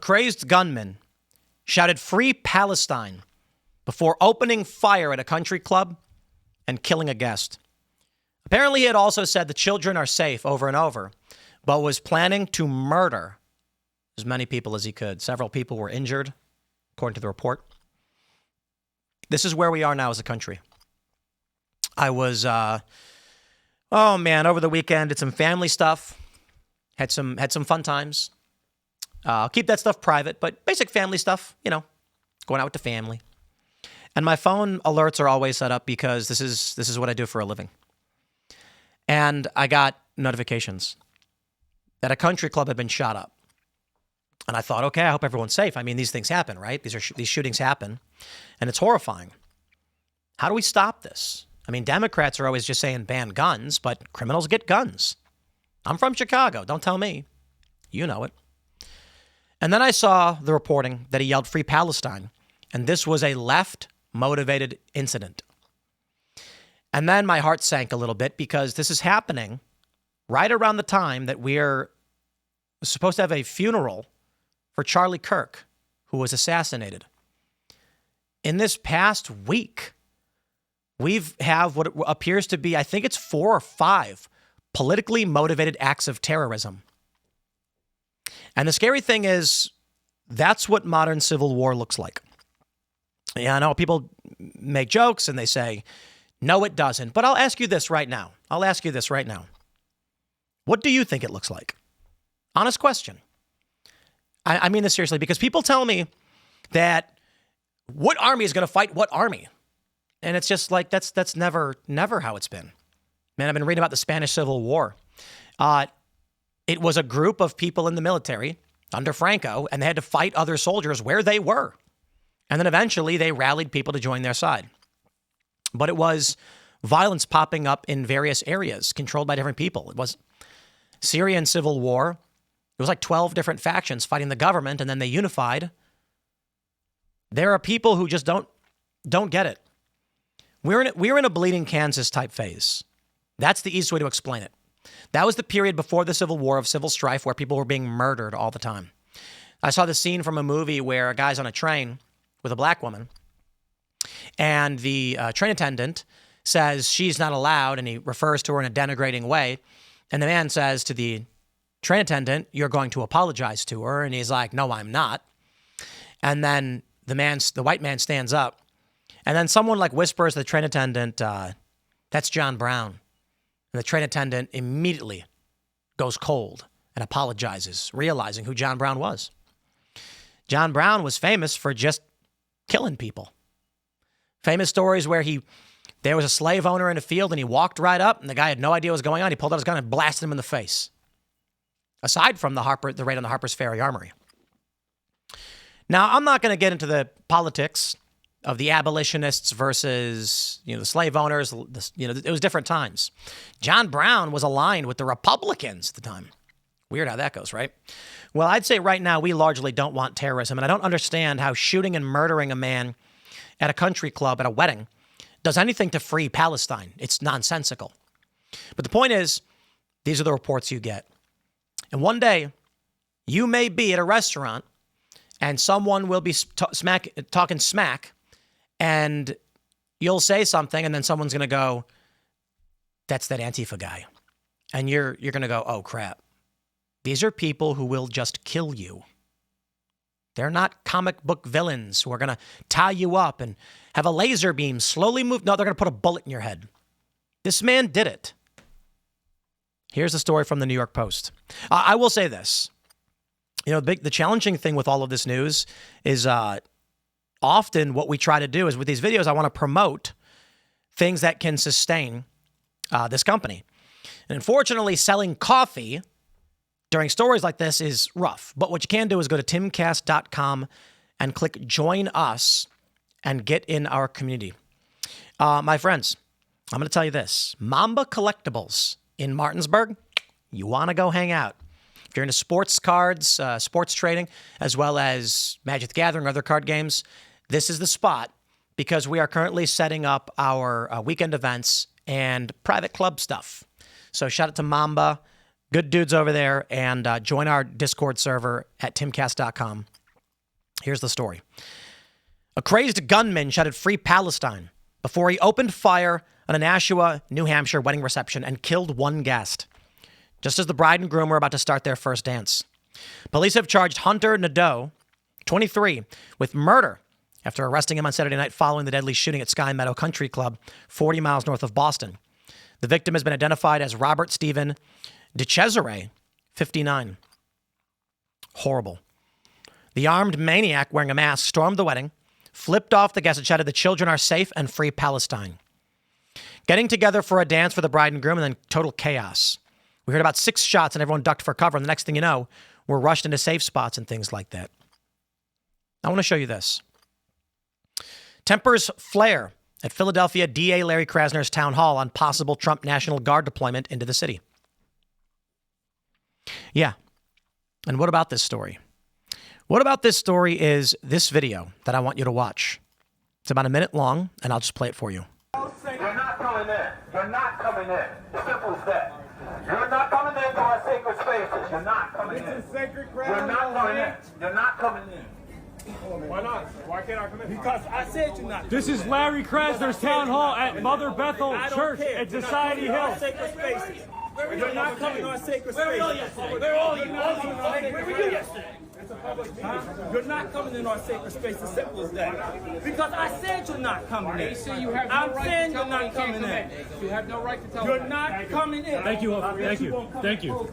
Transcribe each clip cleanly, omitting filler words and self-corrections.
crazed gunman shouted "Free Palestine" before opening fire at a country club and killing a guest. Apparently, he had also said the children are safe over and over, but was planning to murder as many people as he could. Several people were injured, according to the report. This is where we are now as a country. I was, over the weekend, did some family stuff, had some fun times. I'll keep that stuff private, but basic family stuff, going out with the family. And my phone alerts are always set up because this is what I do for a living. And I got notifications that a country club had been shot up. And I thought, okay, I hope everyone's safe. I mean, these things happen, right? These shootings happen, and it's horrifying. How do we stop this? I mean, Democrats are always just saying ban guns, but criminals get guns. I'm from Chicago. Don't tell me. You know it. And then I saw the reporting that he yelled "Free Palestine," and this was a left-motivated incident. And then my heart sank a little bit because this is happening right around the time that we're supposed to have a funeral for Charlie Kirk, who was assassinated. In this past week, we've have what appears to be, I think it's 4 or 5 politically motivated acts of terrorism. And the scary thing is, that's what modern civil war looks like. Yeah, I know people make jokes and they say, no, it doesn't. But I'll ask you this right now. What do you think it looks like? Honest question. I mean this seriously, because people tell me that what army is going to fight what army? And it's just like, that's never how it's been. Man, I've been reading about the Spanish Civil War. It was a group of people in the military under Franco, and they had to fight other soldiers where they were. And then eventually they rallied people to join their side. But it was violence popping up in various areas controlled by different people. It was Syrian civil war. It was like 12 different factions fighting the government, and then they unified. There are people who just don't get it. We're in a bleeding Kansas type phase. That's the easiest way to explain it. That was the period before the Civil War of civil strife where people were being murdered all the time. I saw the scene from a movie where a guy's on a train with a black woman, and the train attendant says she's not allowed, and he refers to her in a denigrating way. And the man says to the train attendant, "You're going to apologize to her." And he's like, "No, I'm not." And then the white man stands up, and then someone whispers to the train attendant, "That's John Brown." And the train attendant immediately goes cold and apologizes, realizing who John Brown was. John Brown was famous for just killing people. Famous stories where there was a slave owner in a field and he walked right up and the guy had no idea what was going on. He pulled out his gun and blasted him in the face. Aside from the raid on the Harper's Ferry Armory. Now, I'm not going to get into the politics of the abolitionists versus, the slave owners. It was different times. John Brown was aligned with the Republicans at the time. Weird how that goes, right? Well, I'd say right now we largely don't want terrorism, and I don't understand how shooting and murdering a man at a country club at a wedding does anything to free Palestine. It's nonsensical. But the point is, these are the reports you get. And one day, you may be at a restaurant, and someone will be talking smack, and you'll say something, and then someone's going to go, "That's that Antifa guy." And you're going to go, "Oh, crap. These are people who will just kill you. They're not comic book villains who are going to tie you up and have a laser beam slowly move. No, they're going to put a bullet in your head." This man did it. Here's a story from the New York Post. I will say this. The challenging thing with all of this news is often what we try to do is with these videos, I want to promote things that can sustain this company. And unfortunately, selling coffee during stories like this is rough. But what you can do is go to timcast.com and click join us and get in our community. My friends, I'm going to tell you this. Mamba Collectibles in Martinsburg, you want to go hang out. If you're into sports cards, sports trading, as well as Magic the Gathering, other card games, this is the spot because we are currently setting up our weekend events and private club stuff. So shout out to Mamba. Good dudes over there, and join our Discord server at timcast.com. Here's the story. A crazed gunman shouted "Free Palestine" before he opened fire on a Nashua, New Hampshire wedding reception and killed one guest, just as the bride and groom were about to start their first dance. Police have charged Hunter Nadeau, 23, with murder after arresting him on Saturday night following the deadly shooting at Sky Meadow Country Club, 40 miles north of Boston. The victim has been identified as Robert Stephen DeCesare, 59. Horrible. The armed maniac wearing a mask stormed the wedding, flipped off the guests and shouted, "The children are safe and free Palestine." Getting together for a dance for the bride and groom, and then total chaos. We heard about 6 shots and everyone ducked for cover. And the next thing you know, we're rushed into safe spots and things like that. I want to show you this. Tempers flare at Philadelphia DA Larry Krasner's town hall on possible Trump National Guard deployment into the city. Yeah. And what about this story? What about this story is this video that I want you to watch. It's about a minute long, and I'll just play it for you. You're not coming in. You're not coming in. Simple as that. You're not coming into our sacred spaces. You're not coming in. It's a sacred ground. You're not coming in. You're not coming in. Why not? Why can't I come in? Because I said you're not. This is Larry Krasner's town hall at Mother Bethel Church at Society Hill. Sacred spaces. You're not coming to our sacred spaces. Where are you? Where were you yesterday? It's a public meeting. You're not coming in our sacred space. As simple as that. Because I said you're not coming in. I'm saying you're not coming in. You have no right to tell You're not coming in. Thank you. Thank you. Thank you.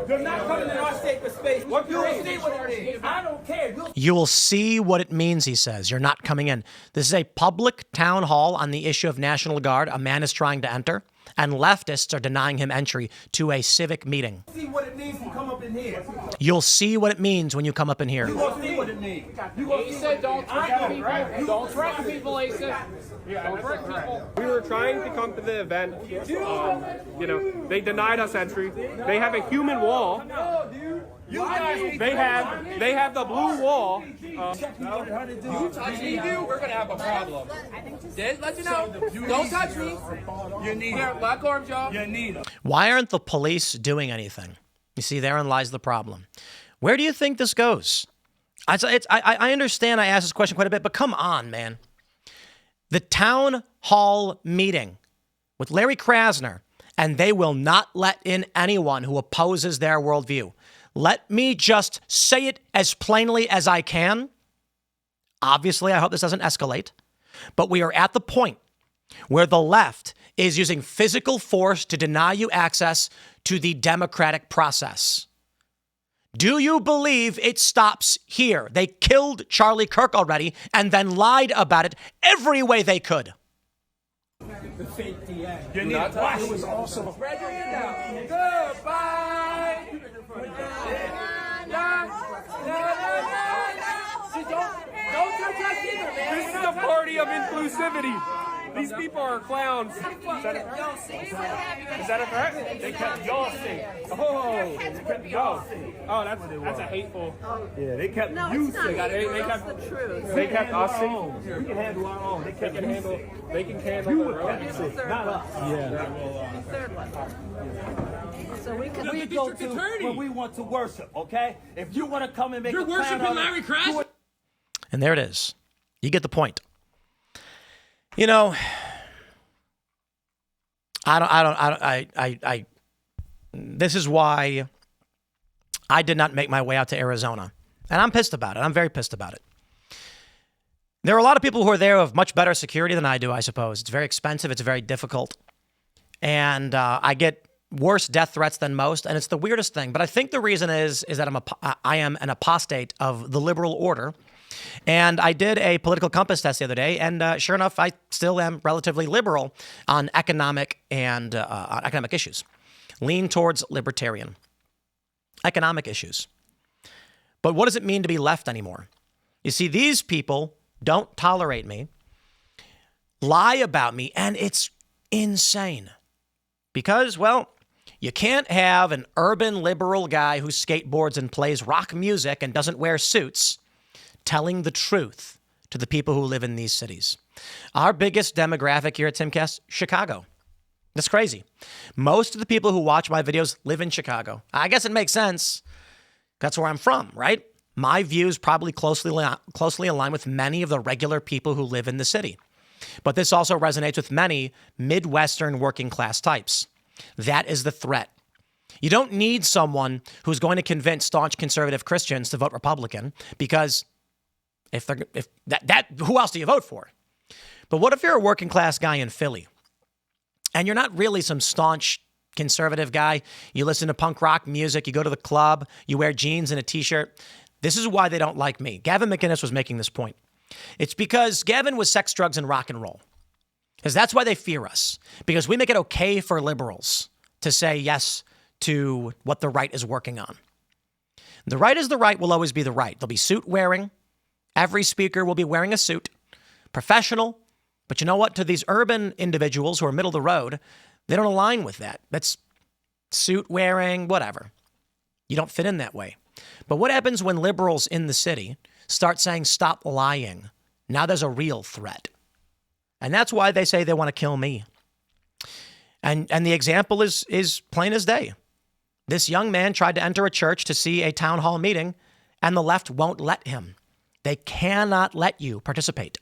You're not coming in our sacred space. You will see what it is. I don't care. You will see what it means, he says. You're not coming in. This is a public town hall on the issue of National Guard. A man is trying to enter, and leftists are denying him entry to a civic meeting. See what it means to come up in here. You'll see what it means when you come up in here. You will see what it means. Asa, don't threaten people. Don't threaten people, Asa. Don't threaten people. We were trying to come to the event. They denied us entry. They have a human wall. They have the blue wall. You touch me, we're gonna have a problem. Let you know. Don't touch me. You need Here, black arm job. You need them. Why aren't the police doing anything? You see, therein lies the problem. Where do you think this goes? I understand I ask this question quite a bit, but come on, man. The town hall meeting with Larry Krasner, and they will not let in anyone who opposes their worldview. Let me just say it as plainly as I can. Obviously, I hope this doesn't escalate, but we are at the point where the left is using physical force to deny you access to the democratic process. Do you believe it stops here? They killed Charlie Kirk already and then lied about it every way they could. You need to watch. It was awesome. Goodbye. Don't touch us either, man. This is a party of inclusivity. These people are clowns. Is that a threat? They kept y'all safe. Oh, they kept y'all safe. Oh, that's a hateful. Yeah, they kept you safe. They kept us safe. We can handle our own. They They can handle their own. not us. So we can. We go to where we want to worship, okay? If you want to come and make You're a plan worshiping of it, Larry Krasner? And there it is. You get the point. You know, this is why I did not make my way out to Arizona. And I'm pissed about it. I'm very pissed about it. There are a lot of people who are there who have much better security than I do, I suppose. It's very expensive. It's very difficult. And I get worse death threats than most. And it's the weirdest thing. But I think the reason is that I am an apostate of the liberal order. And I did a political compass test the other day, and sure enough, I still am relatively liberal on economic and on economic issues. Lean towards libertarian. Economic issues. But what does it mean to be left anymore? You see, these people don't tolerate me, lie about me, and it's insane. Because, well, you can't have an urban liberal guy who skateboards and plays rock music and doesn't wear suits telling the truth to the people who live in these cities. Our biggest demographic here at Timcast, Chicago. That's crazy. Most of the people who watch my videos live in Chicago. I guess it makes sense. That's where I'm from, right? My views probably closely align with many of the regular people who live in the city. But this also resonates with many Midwestern working class types. That is the threat. You don't need someone who's going to convince staunch conservative Christians to vote Republican, because who else do you vote for? But what if you're a working class guy in Philly and you're not really some staunch conservative guy? You listen to punk rock music, you go to the club, you wear jeans and a t-shirt. This is why they don't like me. Gavin McInnes was making this point. It's because Gavin was sex, drugs, and rock and roll. Because that's why they fear us. Because we make it okay for liberals to say yes to what the right is working on. The right is the right will always be the right. They'll be suit wearing. Every speaker will be wearing a suit. Professional. But you know what? To these urban individuals who are middle of the road, they don't align with that. That's suit wearing, whatever. You don't fit in that way. But what happens when liberals in the city start saying, stop lying? Now there's a real threat. And that's why they say they want to kill me. And the example is plain as day. This young man tried to enter a church to see a town hall meeting, and the left won't let him. They cannot let you participate.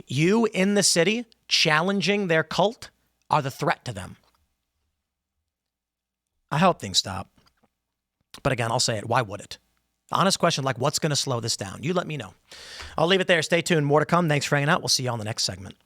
You in the city challenging their cult are the threat to them. I hope things stop. But again, I'll say it. Why would it? Honest question, like what's going to slow this down? You let me know. I'll leave it there. Stay tuned. More to come. Thanks for hanging out. We'll see you on the next segment.